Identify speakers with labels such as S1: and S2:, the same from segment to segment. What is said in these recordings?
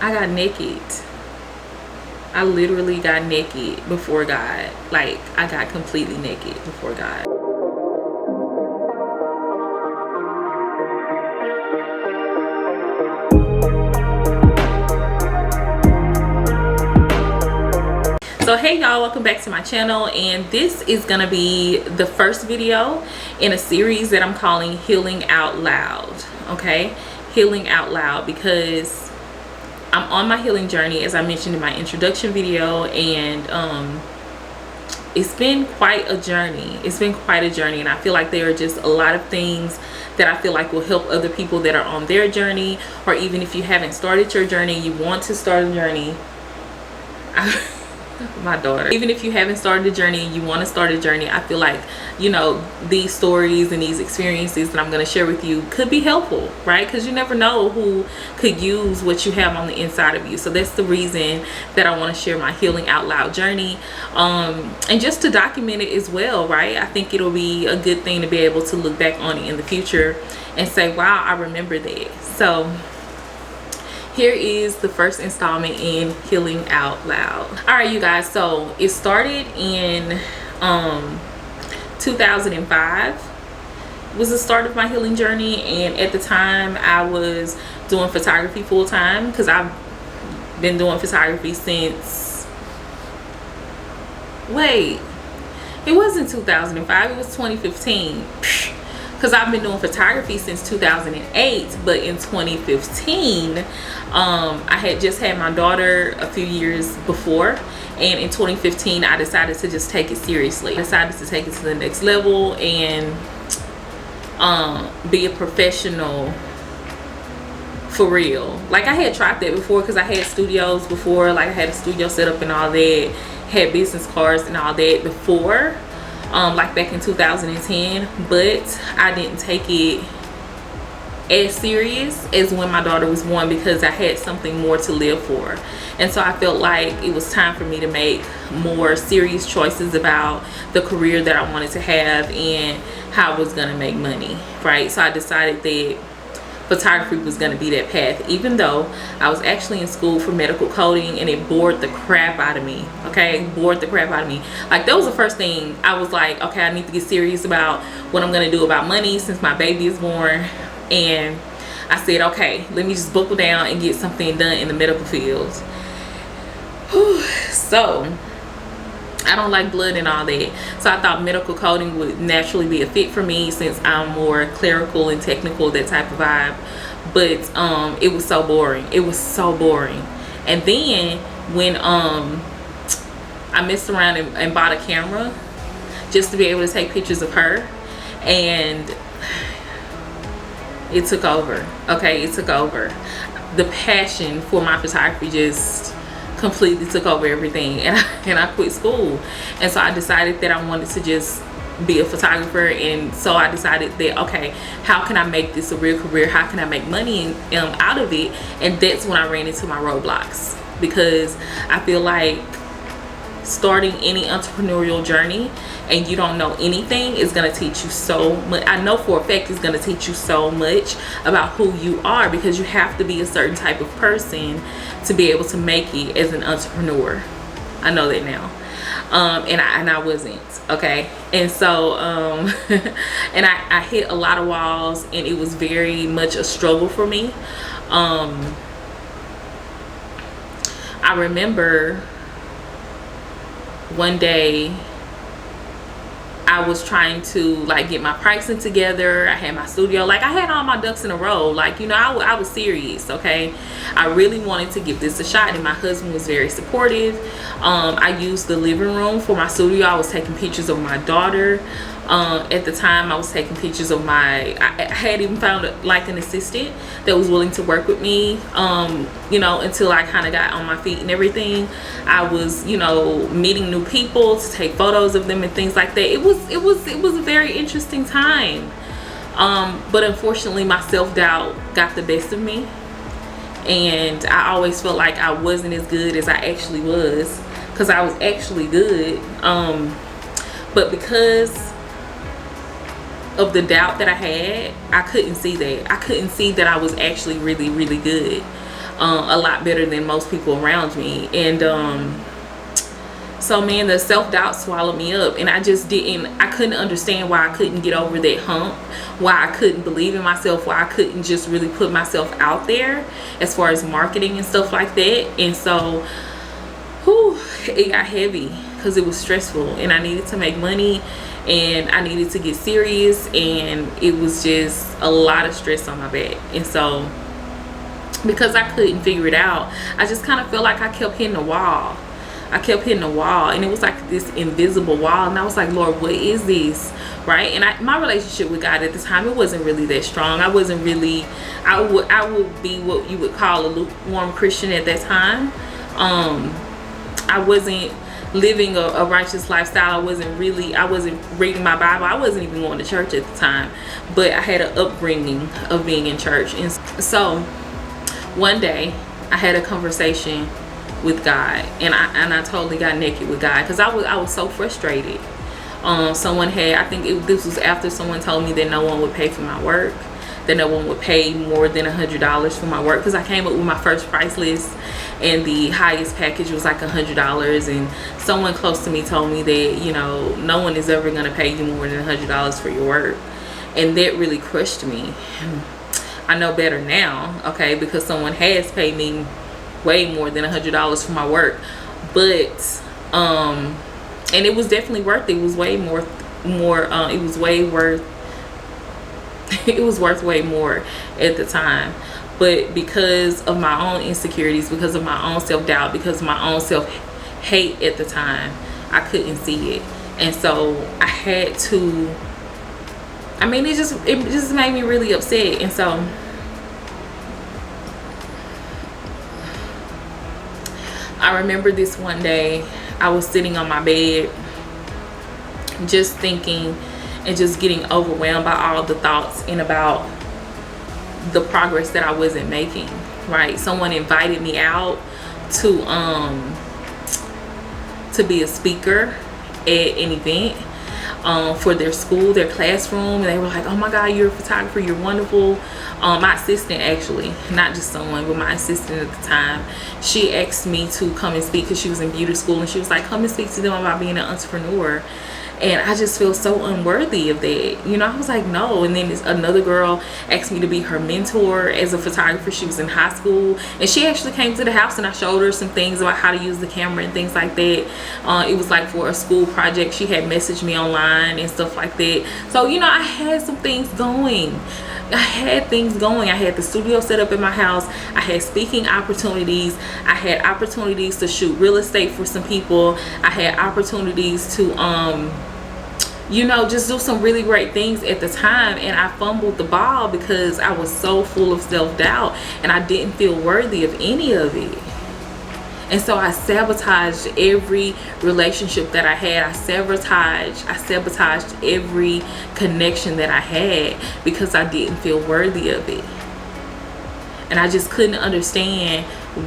S1: I got naked. I literally got naked before God. Like, I got completely naked before God. So hey y'all, welcome back to my channel, and this is gonna be the first video in a series that I'm calling Healing Out Loud. Okay, Healing Out Loud, because I'm on my healing journey, as I mentioned in my introduction video, and it's been quite a journey. It's been quite a journey, and I feel like there are just a lot of things that I feel like will help other people that are on their journey, or even if you haven't started your journey, you want to start a journey. My daughter, even if you haven't started a journey and you want to start a journey, I feel like, you know, these stories and these experiences that I'm going to share with you could be helpful, right? Because you never know who could use what you have on the inside of you. So that's the reason that I want to share my Healing Out Loud journey, and just to document it as well, right? I think it'll be a good thing to be able to look back on it in the future and say, wow, I remember that. So here is the first installment in Healing Out Loud. All right, you guys, so it started in 2005 was the start of my healing journey, and at the time I was doing photography full-time, because I've been doing photography since, wait, it wasn't 2005, it was 2015. Because I've been doing photography since 2008, but in 2015 I had just had my daughter a few years before, and in 2015 I decided to just take it seriously. I decided to take it to the next level and be a professional for real. Like, I had tried that before, because I had studios before, like I had a studio set up and all that, had business cards and all that before, like back in 2010, but I didn't take it as serious as when my daughter was born, because I had something more to live for. And so I felt like it was time for me to make more serious choices about the career that I wanted to have and how I was going to make money, right? So I decided that photography was going to be that path, even though I was actually in school for medical coding, and it bored the crap out of me. Okay, bored the crap out of me. Like, that was the first thing I was like, okay, I need to get serious about what I'm going to do about money since my baby is born. And I said, okay, let me just buckle down and get something done in the medical field. Whew. So I don't like blood and all that, so I thought medical coding would naturally be a fit for me, since I'm more clerical and technical, that type of vibe. But it was so boring. It was so boring. And then when I messed around and bought a camera just to be able to take pictures of her, and it took over. Okay, it took over. The passion for my photography just completely took over everything, and I quit school. And so I decided that I wanted to just be a photographer, and so I decided that, okay, how can I make this a real career? How can I make money out of it? And that's when I ran into my roadblocks, because I feel like starting any entrepreneurial journey and you don't know anything is going to teach you so much. I know for a fact it's going to teach you so much about who you are, because you have to be a certain type of person to be able to make it as an entrepreneur. I know that now. And I wasn't, okay? And so and I hit a lot of walls, and it was very much a struggle for me. I remember one day I was trying to, like, get my pricing together. I had my studio, like, I had all my ducks in a row, like, you know, I was serious, okay? I really wanted to give this a shot, and my husband was very supportive. I used the living room for my studio. I was taking pictures of my daughter. At the time I was taking pictures of I had even found like an assistant that was willing to work with me, you know, until I kind of got on my feet and everything. I was, you know, meeting new people to take photos of them and things like that. It was a very interesting time, but unfortunately my self-doubt got the best of me, and I always felt like I wasn't as good as I actually was, because I was actually good, but because of the doubt that I had, I couldn't see that. I couldn't see that I was actually really, really good. a lot better than most people around me. And so man, the self-doubt swallowed me up, and I couldn't understand why I couldn't get over that hump, why I couldn't believe in myself, why I couldn't just really put myself out there as far as marketing and stuff like that. And so it got heavy because it was stressful, and I needed to make money, and I needed to get serious, and it was just a lot of stress on my back. And so because I couldn't figure it out, I just kind of felt like I kept hitting the wall. And it was like this invisible wall, and I was like, Lord, what is this? Right? And my relationship with God at the time, it wasn't really that strong. I wasn't really, I would be what you would call a lukewarm Christian at that time. I wasn't living a righteous lifestyle. I wasn't reading my Bible. I wasn't even going to church at the time, but I had an upbringing of being in church. And so one day I had a conversation with God, and I totally got naked with God, because I was so frustrated. This was after someone told me that no one would pay for my work, that no one would pay more than $100 for my work, because I came up with my first price list, and the highest package was like $100. And someone close to me told me that, you know, no one is ever going to pay you more than $100 for your work. And that really crushed me. I know better now, okay, because someone has paid me way more than $100 for my work. But and it was definitely worth it. It was way more it was way worth it was worth way more at the time. But because of my own insecurities, because of my own self-doubt, because of my own self-hate at the time, I couldn't see it. And so I had to, it just made me really upset. And so I remember this one day, I was sitting on my bed just thinking and just getting overwhelmed by all the thoughts and about the progress that I wasn't making, right? Someone invited me out to be a speaker at an event for their school, their classroom, and they were like, oh my God, you're a photographer, you're wonderful. My assistant, actually, not just someone, but my assistant at the time, she asked me to come and speak because she was in beauty school, and she was like, come and speak to them about being an entrepreneur. And I just feel so unworthy of that. You know, I was like, no. And then another girl asked me to be her mentor as a photographer. She was in high school, and she actually came to the house, and I showed her some things about how to use the camera and things like that. It was like for a school project. She had messaged me online and stuff like that. So, you know, I had some things going. I had the studio set up in my house. I had speaking opportunities. I had opportunities to shoot real estate for some people. I had opportunities to just do some really great things at the time. And I fumbled the ball because I was so full of self-doubt, and I didn't feel worthy of any of it. And so I sabotaged every relationship that I had. I sabotaged every connection that I had because I didn't feel worthy of it. And I just couldn't understand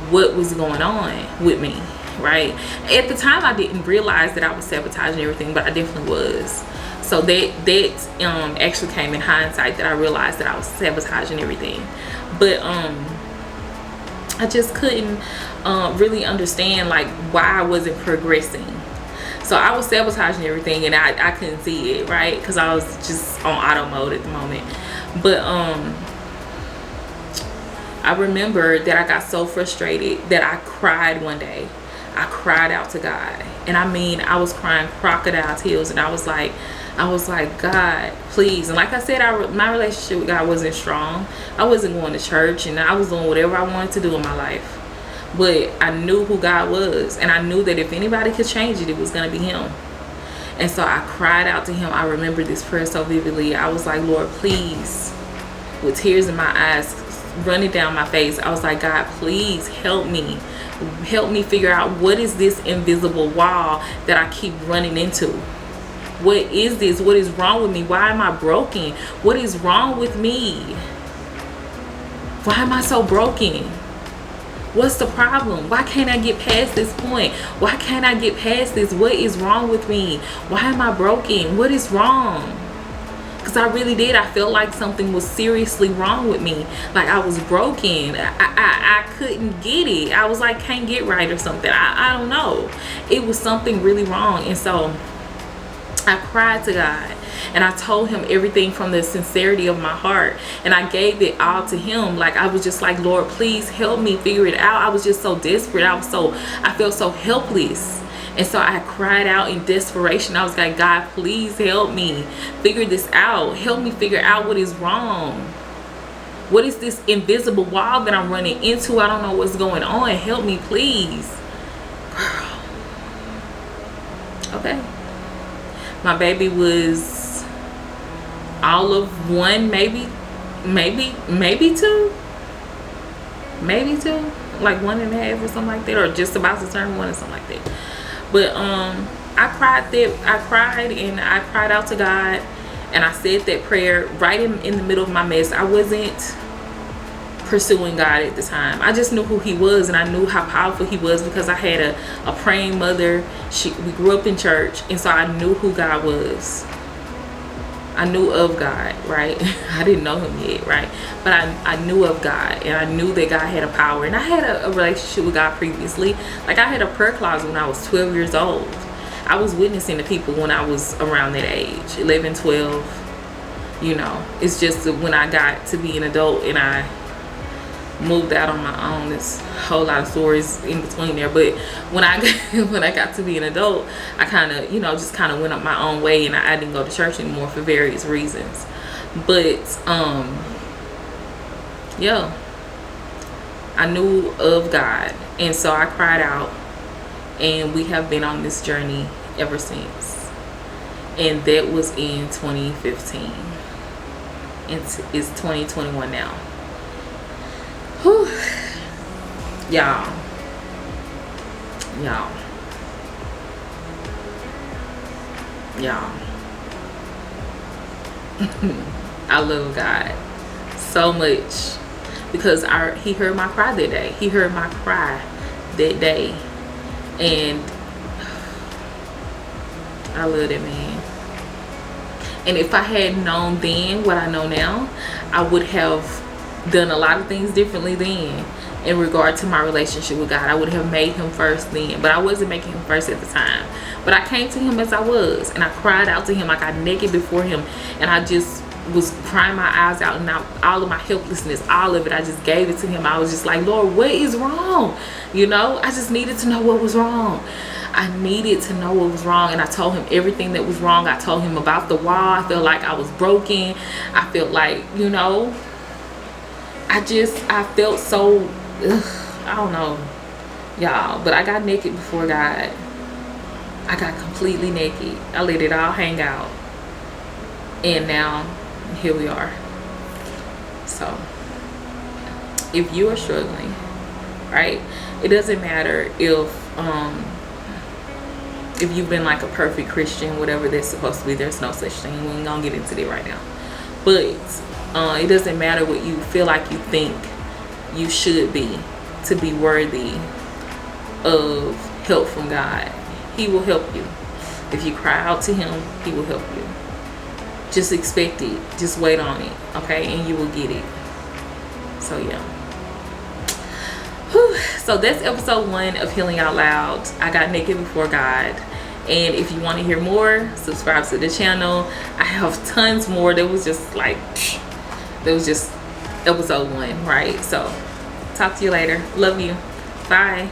S1: what was going on with me, right? At the time, I didn't realize that I was sabotaging everything, but I definitely was. So that actually came in hindsight, that I realized that I was sabotaging everything. But I just couldn't really understand like why I wasn't progressing. So I was sabotaging everything, and I couldn't see it, right? Because I was just on auto mode at the moment. But I remember that I got so frustrated that I cried one day. I cried out to God, and I was crying crocodile tears, and I was like, God, please. And like I said, my relationship with God wasn't strong. I wasn't going to church, and I was doing whatever I wanted to do in my life. But I knew who God was, and I knew that if anybody could change it, it was going to be him. And so I cried out to him. I remember this prayer so vividly. I was like, Lord, please, with tears in my eyes running down my face, I was like, God, please help me. Help me figure out, what is this invisible wall that I keep running into? What is this? What is wrong with me? Why am I broken? What is wrong with me? Why am I so broken? What's the problem? Why can't I get past this point? Why can't I get past this? What is wrong with me? Why am I broken? What is wrong? because I really did. I felt like something was seriously wrong with me. Like I was broken. I couldn't get it. I was like, can't get right or something. I don't know. It was something really wrong. And so I cried to God, and I told him everything from the sincerity of my heart, and I gave it all to him. Like I was just like, Lord, please help me figure it out. I was just so desperate. I felt so helpless. And so I cried out in desperation. I was like, God, please help me figure this out. Help me figure out what is wrong. What is this invisible wall that I'm running into? I don't know what's going on. Help me, please. Girl. Okay. My baby was all of one, maybe two. Like 1.5 or something like that. Or just about to turn 1 or something like that. But I cried and I cried out to God, and I said that prayer right in the middle of my mess. I wasn't pursuing God at the time. I just knew who he was, and I knew how powerful he was because I had a praying mother. We grew up in church, and so I knew who God was. I knew of God, right? I didn't know him yet, right? But I knew of God, and I knew that God had a power. And I had a relationship with God previously. Like I had a prayer closet when I was 12 years old. I was witnessing to people when I was around that age, 11, 12. You know, it's just that when I got to be an adult and I moved out on my own, there's a whole lot of stories in between there. But when I got to be an adult, I kind of, just kind of went up my own way, and I didn't go to church anymore for various reasons. But yeah, I knew of God, and so I cried out, and we have been on this journey ever since. And that was in 2015. It's 2021 now. Whew. Y'all. I love God so much because he heard my cry that day. He heard my cry that day, and I love that man. And if I had known then what I know now, I would have done a lot of things differently then in regard to my relationship with God. I would have made him first then, but I wasn't making him first at the time. But I came to him as I was, and I cried out to him. I got naked before him, and I just was crying my eyes out, and all of my helplessness, all of it, I just gave it to him. I was just like, Lord, what is wrong? I just needed to know what was wrong. I needed to know what was wrong, and I told him everything that was wrong. I told him about the wall. I felt like I was broken. I felt like, I felt so, I don't know, y'all, but I got naked before God. I got completely naked. I let it all hang out. And now, here we are. So, if you are struggling, right, it doesn't matter if you've been like a perfect Christian, whatever that's supposed to be. There's no such thing. We ain't gonna get into that right now. But it doesn't matter what you feel like you think you should be to be worthy of help from God. He will help you. If you cry out to him, he will help you. Just expect it. Just wait on it, okay? And you will get it. So yeah. Whew. So that's episode 1 of Healing Out Loud. I got naked before God. And if you want to hear more, subscribe to the channel. I have tons more. That was just episode 1, right? So talk to you later. Love you. Bye.